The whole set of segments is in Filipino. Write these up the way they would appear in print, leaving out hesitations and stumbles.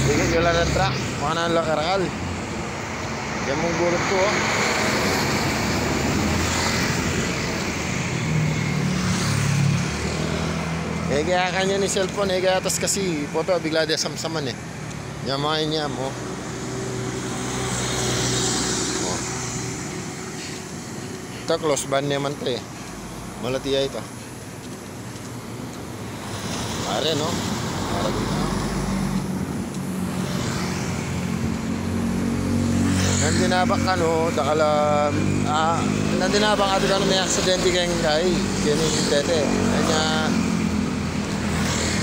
Sige, gila ng truck. Mukha na ang lakarakal. Yan mong gulot ko, oh. Kaya kanya ni cellphone, kaya atas kasi foto, bigla dia samsaman eh. Nyamain niya mo. Oh. Ito, close band naman ito eh. Malatiya ito. Pare, no? Para dito. Nandinabak ka, no? Dakala, nandinabak ka doon may aksidente kayong kay. Kaya yung tete. Kanya,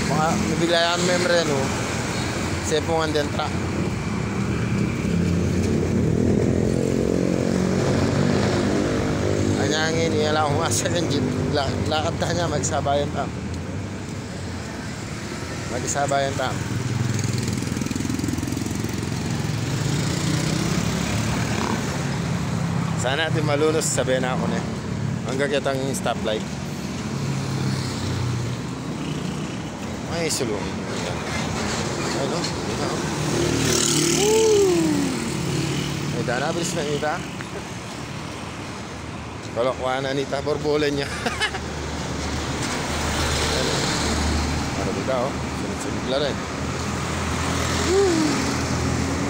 mga nabilayan membre, no? Sepungan din truck. Kanya ang iniala ko nga sa jeep. Lakad na niya, magsabayan tam. Magsabayan tam. Sana natin malunos, sabihin na ako na. Hanggang kitang stoplight. Ay, sulungin. Ano? Ay, dana, bilis na ita. Kalakwa na nita, borbolen niya. Para dito, oh. Sunod-sunod lang rin.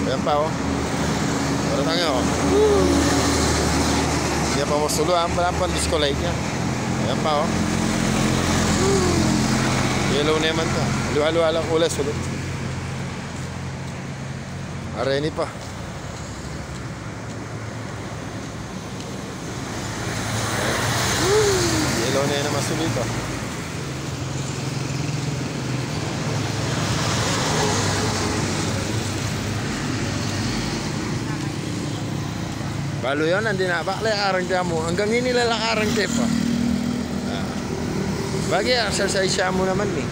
Ayan pa, oh. Para tayo, oh. Hindi pa masulo, pala pa disco light niya. Ayan pa, oh. Yellow naman to. Halo-halo lang ulas ulit. Areni pa. Yellow na naman sulit to. Balo yun, hindi na. Bakit lakarang ka mo? Hanggang hindi lakarang ka pa. Bagay, exercise siya mo naman eh.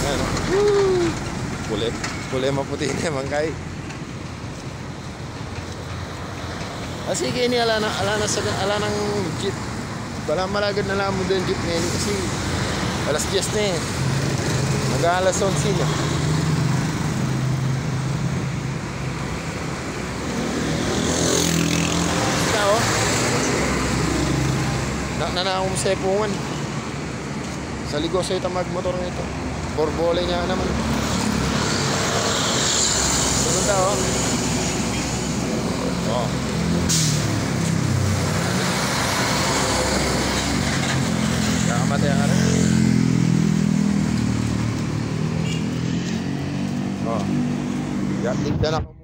Ano? Kulay maputi naman kay. Kasi kini ala ng jeep. Wala malagad na lang mo din jeep ngayon kasi alas 10 na eh. Mag-alas 11 na. Nanakong sepungan sa ligo sa itamag motor nito. Borbole niya naman. Maganda, oh. Oh. Kakamate ang araw. Oh. Tignan ako.